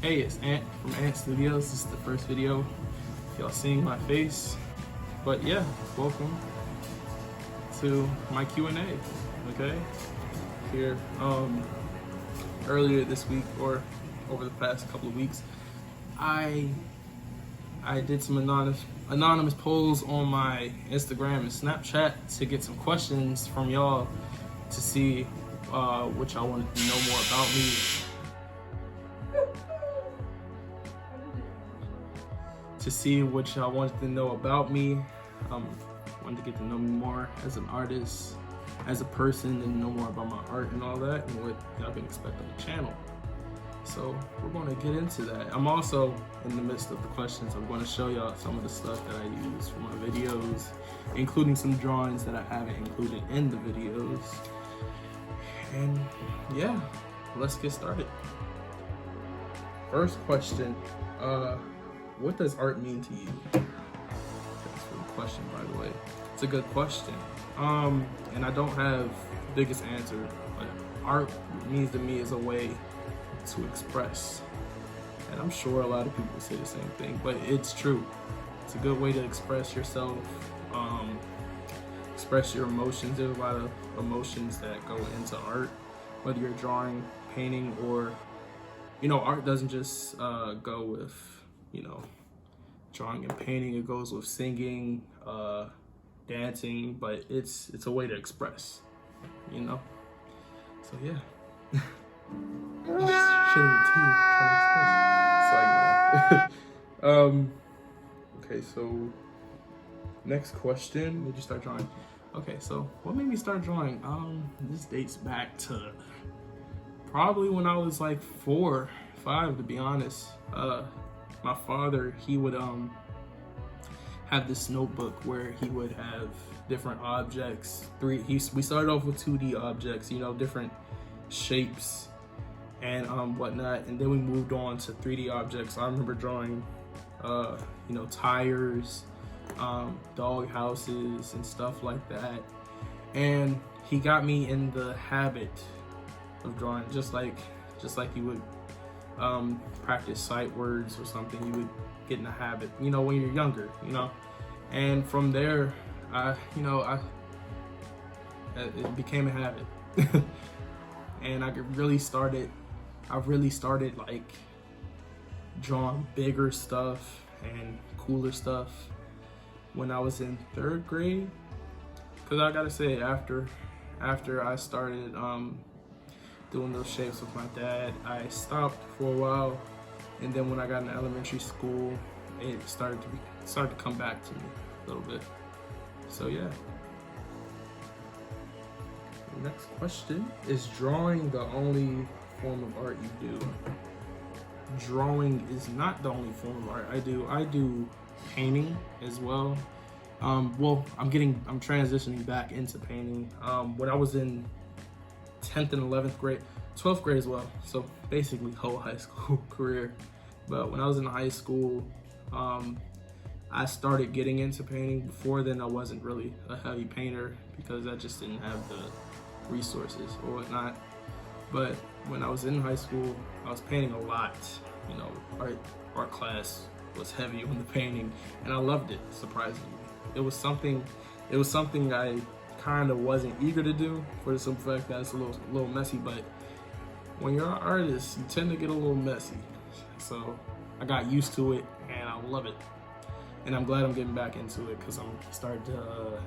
Hey, it's Ant from Ant Studios. This is the first video if y'all seeing my face. But yeah, welcome to my Q&A, okay? Here, earlier this week or over the past couple of weeks, I did some anonymous polls on my Instagram and Snapchat to get some questions from y'all to see what y'all wanted to know more about me. To see what y'all wanted to know about me. Wanted to get to know me more as an artist, as a person, and know more about my art and all that, and what y'all can expect on the channel. So we're going to get into that. I'm also, in the midst of the questions, I'm going to show y'all some of the stuff that I use for my videos, including some drawings that I haven't included in the videos. And yeah, let's get started. First question, what does art mean to you? That's for the question, by the way. It's a good question. And I don't have the biggest answer, but art means to me is a way to express. And I'm sure a lot of people say the same thing, but it's true. It's a good way to express yourself, express your emotions. There's a lot of emotions that go into art, whether you're drawing, painting, or, you know, art doesn't just go with, you know, drawing and painting. It goes with singing, dancing, but it's a way to express, you know? So yeah. Okay, so next question. Did you start drawing? Okay, so what made me start drawing? This dates back to probably when I was like 4 or 5, to be honest. My father, he would have this notebook where he would have different objects. We started off with 2D objects, you know, different shapes and whatnot, and then we moved on to 3D objects. I remember drawing you know, tires, dog houses and stuff like that. And he got me in the habit of drawing, just like you would practice sight words or something. You would get in the habit, you know, when you're younger, you know. And from there, it became a habit. And I really started like drawing bigger stuff and cooler stuff when I was in 3rd grade. Cause I gotta say, after I started doing those shapes with my dad, I stopped for a while, and then when I got in elementary school, it started to come back to me a little bit. So yeah. The next question, is drawing the only form of art you do? Drawing is not the only form of art I do painting as well. Well, I'm transitioning back into painting. When I was in 10th and 11th grade, 12th grade as well, so basically whole high school career. But when I was in high school, I started getting into painting. Before then, I wasn't really a heavy painter because I just didn't have the resources or whatnot. But when I was in high school, I was painting a lot. You know, art class was heavy on the painting, and I loved it, surprisingly. It was something I kind of wasn't eager to do, for the simple fact that it's a little messy, but when you're an artist, you tend to get a little messy. So I got used to it, and I love it. And I'm glad I'm getting back into it, because I'm starting to,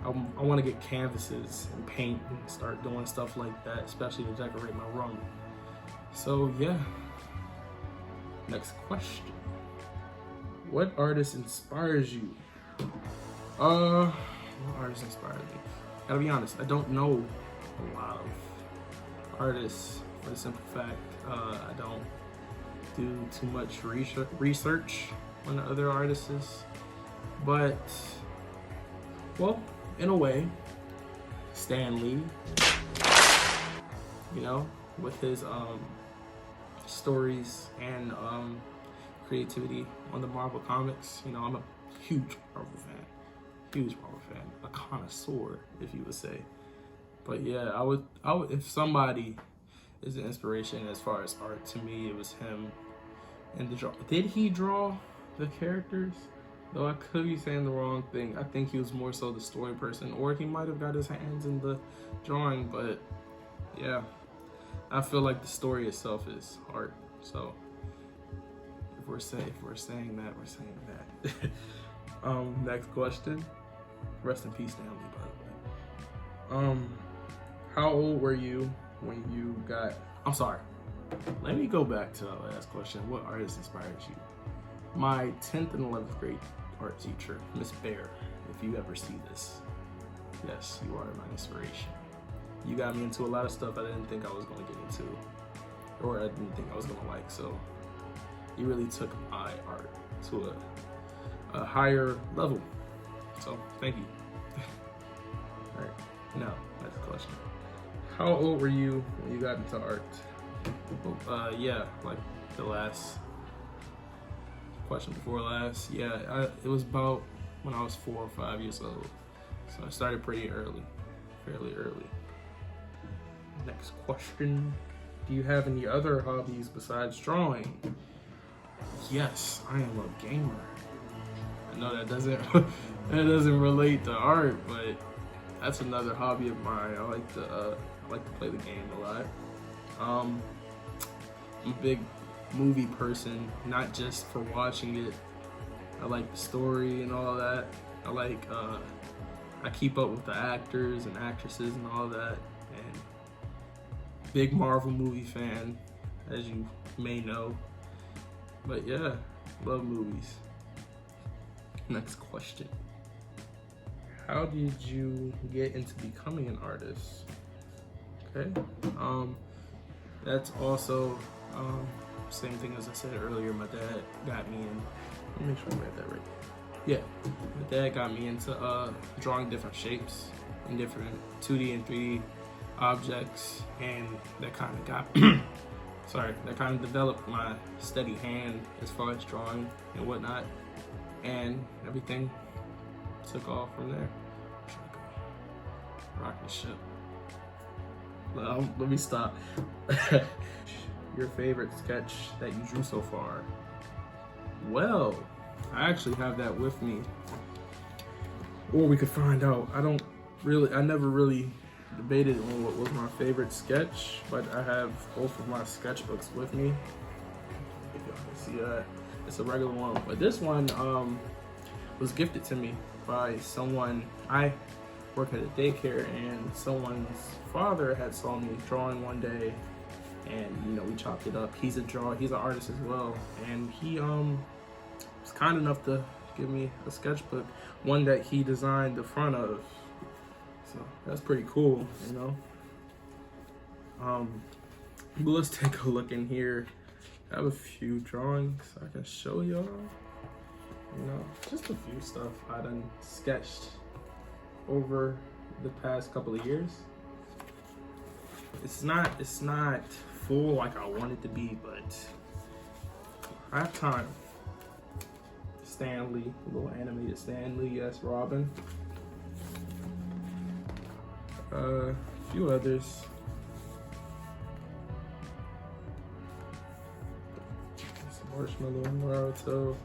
I want to get canvases and paint and start doing stuff like that, especially to decorate my room. So yeah. Next question. What artist inspires you? What artist inspires me? Gotta be honest, I don't know a lot of artists, for the simple fact I don't do too much research on the other artists. But, well, in a way, Stan Lee, you know, with his stories and creativity on the Marvel comics. You know, I'm a huge Marvel fan, a connoisseur, if you would say. But yeah, I would if somebody is the inspiration as far as art. To me, it was him. And the draw. Did he draw the characters? Though I could be saying the wrong thing. I think he was more so the story person, or he might have got his hands in the drawing. But yeah, I feel like the story itself is art. So if we're saying that, we're saying that. Next question. Rest in peace, Stanley, by the way. How old were you when you got? I'm sorry. Let me go back to the last question. What artist inspired you? My 10th and 11th grade art teacher, Miss Bear. If you ever see this, yes, you are my inspiration. You got me into a lot of stuff I didn't think I was going to get into, or I didn't think I was going to like. So you really took my art to a higher level. So thank you. All right, now next question. How old were you when you got into art? Yeah, like the last question before last. Yeah, it was about when I was 4 or 5 years old. So I started pretty early, fairly early. Next question. Do you have any other hobbies besides drawing? Yes, I am a gamer. I know that doesn't relate to art, but that's another hobby of mine. I like to play the game a lot. I'm a big movie person, not just for watching it. I like the story and all that. I keep up with the actors and actresses and all that. And big Marvel movie fan, as you may know. But yeah, love movies. Next question. How did you get into becoming an artist? Okay. That's also same thing as I said earlier. My dad got me in. Let me make sure I read that right. Yeah, my dad got me into drawing different shapes and different 2D and 3D objects, and that kind of got that kind of developed my steady hand as far as drawing and whatnot, and everything took off from there. Rocket ship. Let me stop. Your favorite sketch that you drew so far? Well, I actually have that with me, or we could find out. I never really debated on what was my favorite sketch, but I have both of my sketchbooks with me. If y'all can see that, it's a regular one, but this one was gifted to me by someone. I work at a daycare, and someone's father had saw me drawing one day, and we chopped it up. He's an artist as well, and he was kind enough to give me a sketchbook, one that he designed the front of. So that's pretty cool, But let's take a look in here. I have a few drawings I can show y'all. Just a few stuff I done sketched over the past couple of years. It's not full like I want it to be, but I have time. Stan Lee, a little animated Stan Lee, yes, Robin. A few others. Some Marshmallow, Naruto.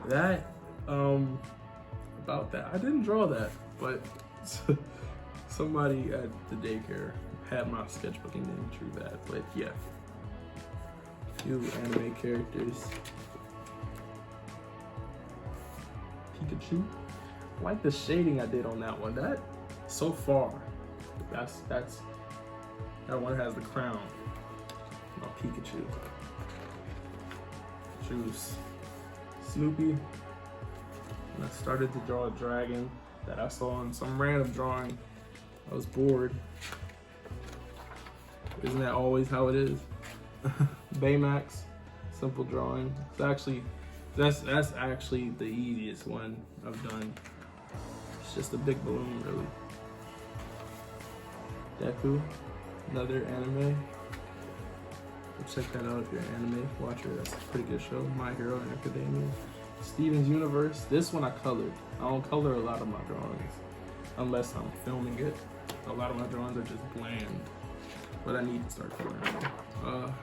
That, about that. I didn't draw that, but somebody at the daycare had my sketchbook and then drew that. But yeah, a few anime characters. Pikachu. I like the shading I did on that one. That so far, that one has the crown. My Pikachu. Juice. Snoopy. And I started to draw a dragon that I saw in some random drawing. I was bored. Isn't that always how it is? Baymax, simple drawing. That's actually the easiest one I've done. It's just a big balloon, really. Deku, another anime. Check that out if you're an anime watcher. That's a pretty good show. My Hero Academia. Steven's Universe. This one I colored. I don't color a lot of my drawings unless I'm filming it. A lot of my drawings are just bland. but I need to start coloring.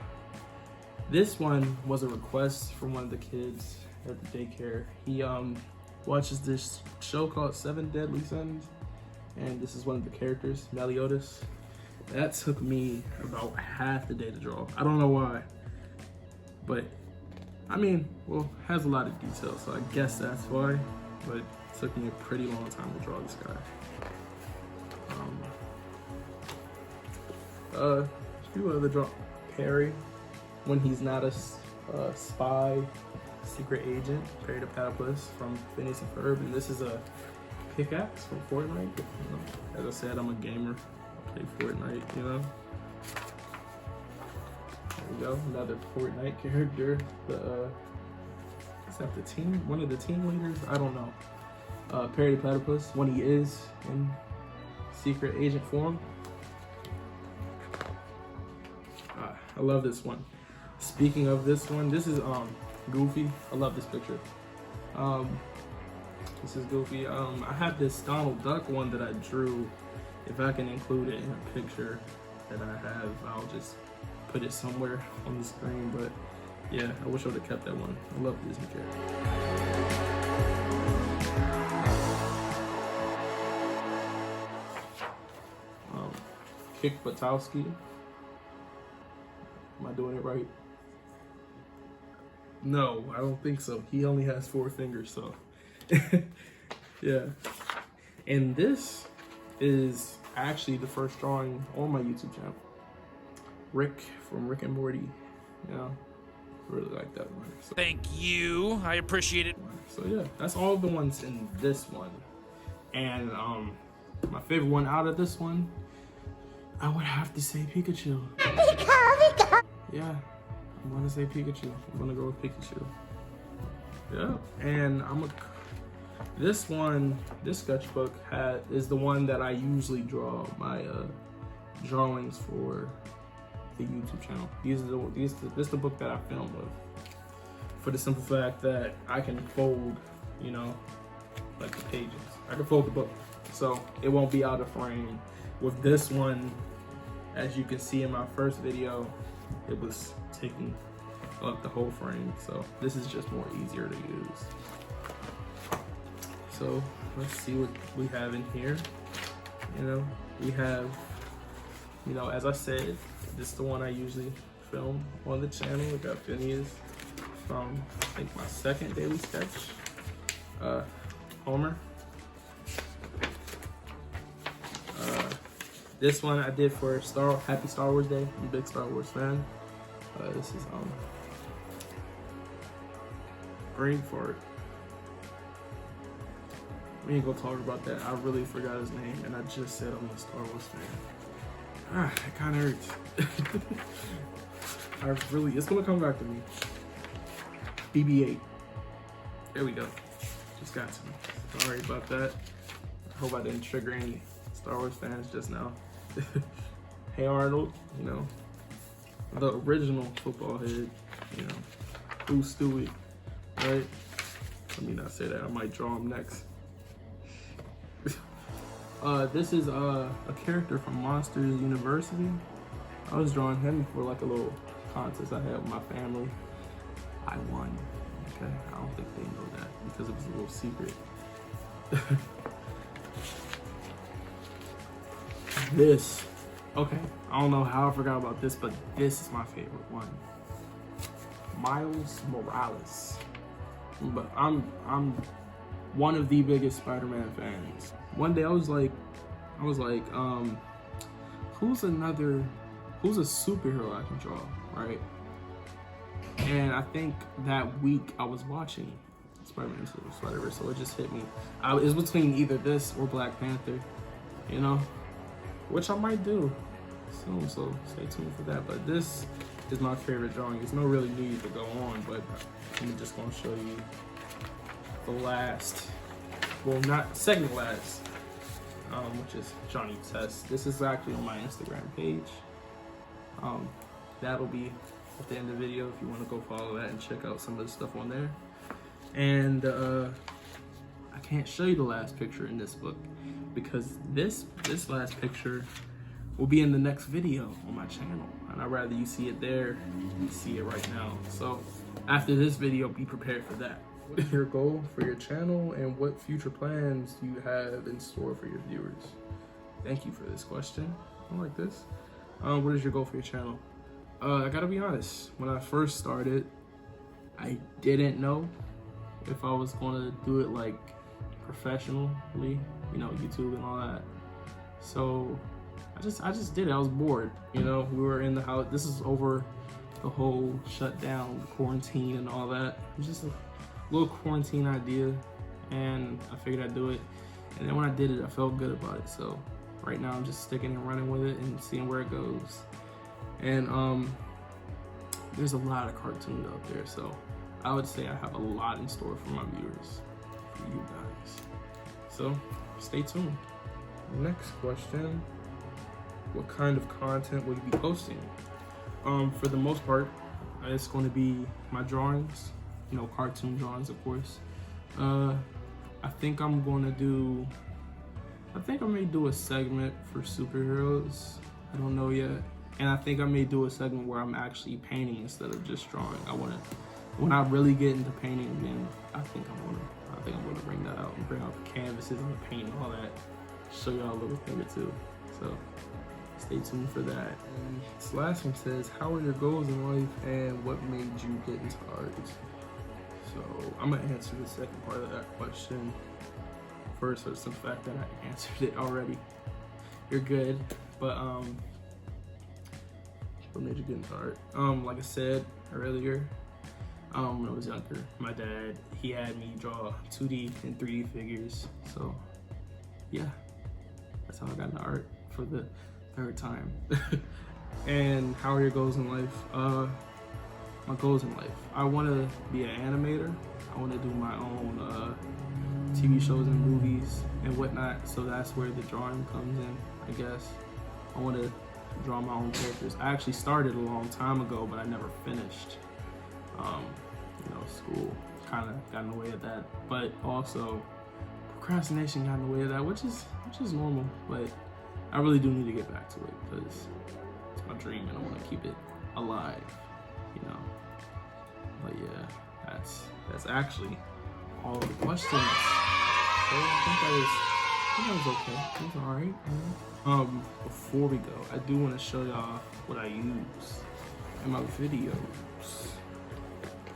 This one was a request from one of the kids at the daycare. He watches this show called Seven Deadly Sins, and this is one of the characters, Meliodas. That took me about half the day to draw. I don't know why, but I mean, well, has a lot of detail, so I guess that's why, but it took me a pretty long time to draw this guy. A few other draw. Perry, when he's not a spy, secret agent, Perry the Platypus from Phineas and Ferb, and this is a pickaxe from Fortnite. You know, as I said, I'm a gamer. I play Fortnite, you know. There we go, another Fortnite character. Is that the team? One of the team leaders? I don't know. Perry the Platypus, when he is in secret agent form. I love this one. Speaking of this one, this is Goofy. I love this picture. This is Goofy. I have this Donald Duck one that I drew. If I can include it in a picture that I have, I'll just put it somewhere on the screen. But yeah, I wish I would have kept that one. I love Disney characters. Kick Batowski. Am I doing it right? No, I don't think so. He only has 4 fingers, so yeah. And this is actually the first drawing on my YouTube channel. Rick from Rick and Morty. You know, really like that one. So, thank you. I appreciate it. So yeah, that's all the ones in this one. And my favorite one out of this one, I would have to say Pikachu. Yeah, I'm gonna say Pikachu. I'm gonna go with Pikachu. Yeah, and this one, this sketchbook is the one that I usually draw my drawings for the YouTube channel. This is the book that I film with, for the simple fact that I can fold, you know, like the pages. I can fold the book, so it won't be out of frame. With this one, as you can see in my first video, it was taking up the whole frame, so this is just more easier to use. So let's see what we have in here. You know, we have, you know, as I said, this is the one I usually film on the channel. We got Phineas from, I think, my second daily sketch. Homer. This one I did for Happy Star Wars Day. I'm a big Star Wars fan. This is brain fart. We ain't gonna talk about that. I really forgot his name, and I just said I'm a Star Wars fan. It kind of hurts. It's gonna come back to me. BB-8. There we go. Just got to me. Sorry about that. I hope I didn't trigger any Star Wars fans just now. Hey Arnold, you know, the original football head, you know, who's Stewie, right? Let me not say that, I might draw him next. This is a character from Monsters University. I was drawing him for like a little contest I had with my family. I won, okay? I don't think they know that because it was a little secret. This, okay, I don't know how I forgot about this, but this is my favorite one. Miles Morales. But I'm one of the biggest Spider-Man fans. One day I was like, who's a superhero I can draw, right? And I think that week I was watching Spider-Man Into the Spider-Verse, so it just hit me. It was between either this or Black Panther, you know? Which I might do soon, so stay tuned for that. But this is my favorite drawing. There's no really need to go on, but I'm just gonna show you the last, well, not second last, which is Johnny Test. This is actually on my Instagram page. That'll be at the end of the video if you want to go follow that and check out some of the stuff on there. And I can't show you the last picture in this book, because this last picture will be in the next video on my channel. And I'd rather you see it there than see it right now. So after this video, be prepared for that. What is your goal for your channel and what future plans do you have in store for your viewers? Thank you for this question. I like this. What is your goal for your channel? I gotta be honest, when I first started, I didn't know if I was gonna do it like professionally, you know, YouTube and all that. So I just did it. I was bored, you know. We were in the house. This is over the whole shutdown, quarantine and all that. It was just a little quarantine idea, and I figured I'd do it. And then when I did it, I felt good about it. So right now I'm just sticking and running with it and seeing where it goes. And there's a lot of cartoons out there, so I would say I have a lot in store for my viewers, for you guys. So stay tuned. Next question: what kind of content will you be posting? For the most part, it's going to be my drawings, you know, cartoon drawings, of course. I think I may do a segment for superheroes. I don't know yet. And I think I may do a segment where I'm actually painting instead of just drawing. When I really get into painting, then I think I'm gonna bring that out and bring out the canvases and the paint and all that. Show y'all a little thing or two. So stay tuned for that. And this last one says, how are your goals in life and what made you get into art? So I'm gonna answer the second part of that question first, for the simple fact that I answered it already. You're good, but what made you get into art? Like I said earlier, when I was younger, my dad, he had me draw 2D and 3D figures. So yeah, that's how I got into art for the third time. And how are your goals in life? My goals in life, I want to be an animator. I want to do my own TV shows and movies and whatnot. So that's where the drawing comes in, I guess. I want to draw my own characters. I actually started a long time ago, but I never finished. You know, school kind of got in the way of that, but also procrastination got in the way of that, which is normal. But I really do need to get back to it because it's my dream and I want to keep it alive, you know. But yeah, that's actually all the questions. So I think that was okay. It was all right. Before we go, I do want to show y'all what I use in my videos.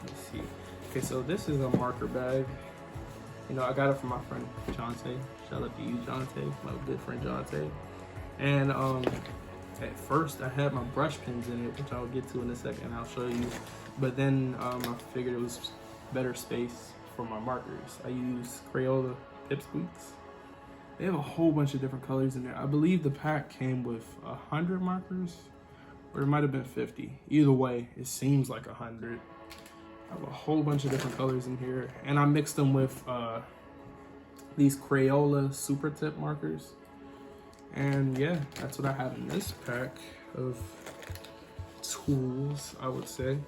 Let's see. Okay, so this is a marker bag. You know, I got it from my friend Jonte. Shout out to you, Jonte, my good friend Jonte. And at first I had my brush pens in it, which I'll get to in a second. I'll show you. But then I figured it was better space for my markers. I use Crayola Pipsqueaks. They have a whole bunch of different colors in there. I believe the pack came with 100 markers, or it might have been 50. Either way, it seems like 100. I have a whole bunch of different colors in here, and I mixed them with these Crayola Super Tip markers. And yeah, that's what I have in this pack of tools, I would say.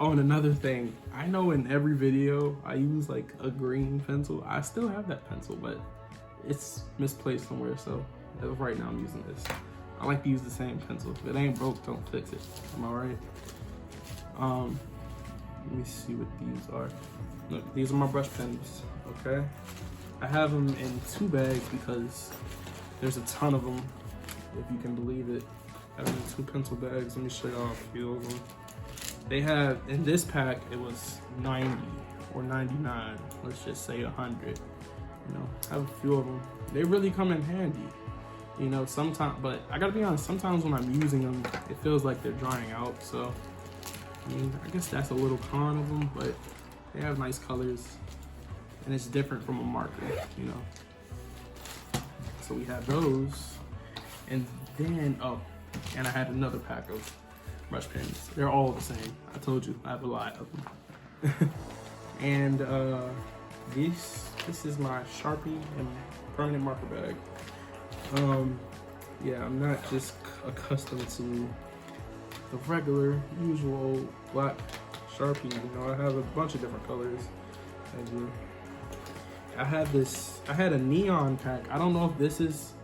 Oh, and another thing, I know in every video I use like a green pencil. I still have that pencil, but it's misplaced somewhere, so as of right now I'm using this. I like to use the same pencil. If it ain't broke, don't fix it. Am I right? Let me see what these are. Look, these are my brush pens, okay? I have them in 2 bags because there's a ton of them, if you can believe it. I have them in 2 pencil bags. Let me show y'all a few of them. They have, in this pack, it was 90 or 99. Let's just say 100. You know, I have a few of them. They really come in handy. You know, sometimes, but I gotta be honest, sometimes when I'm using them, it feels like they're drying out. So, I mean, I guess that's a little con of them, but they have nice colors. And it's different from a marker, you know. So we have those. And then, oh, and I had another pack of brush pens. They're all the same. I told you, I have a lot of them. And this is my Sharpie and permanent marker bag. Yeah, I'm not just accustomed to the regular, usual black Sharpie. You know, I have a bunch of different colors. I had a neon pack. I don't know if this is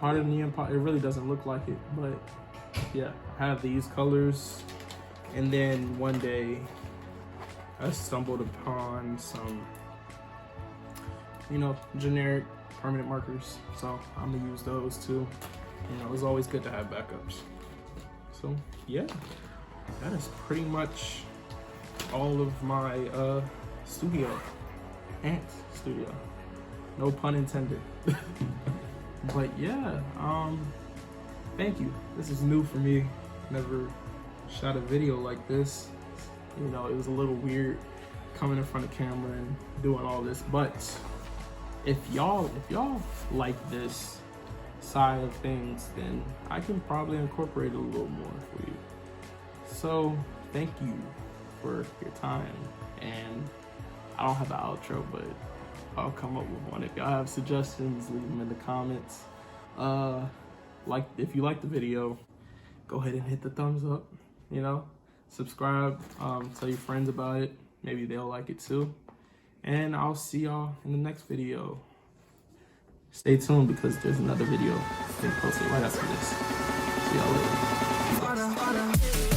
part of the neon pot. It really doesn't look like it, but yeah, I have these colors. And then one day I stumbled upon some, you know, generic permanent markers. So I'm gonna use those too. You know, it's always good to have backups. So yeah, that is pretty much all of my studio, ant studio. No pun intended. But yeah, thank you. This is new for me. Never shot a video like this. You know, it was a little weird coming in front of camera and doing all this, but if y'all like this side of things, then I can probably incorporate a little more for you. So thank you for your time, and I don't have an outro, but I'll come up with one. If y'all have suggestions, leave them in the comments. Like, if you like the video, go ahead and hit the thumbs up, you know, subscribe, tell your friends about it. Maybe they'll like it too. And I'll see y'all in the next video. Stay tuned because there's another video getting posted right after this. See y'all later.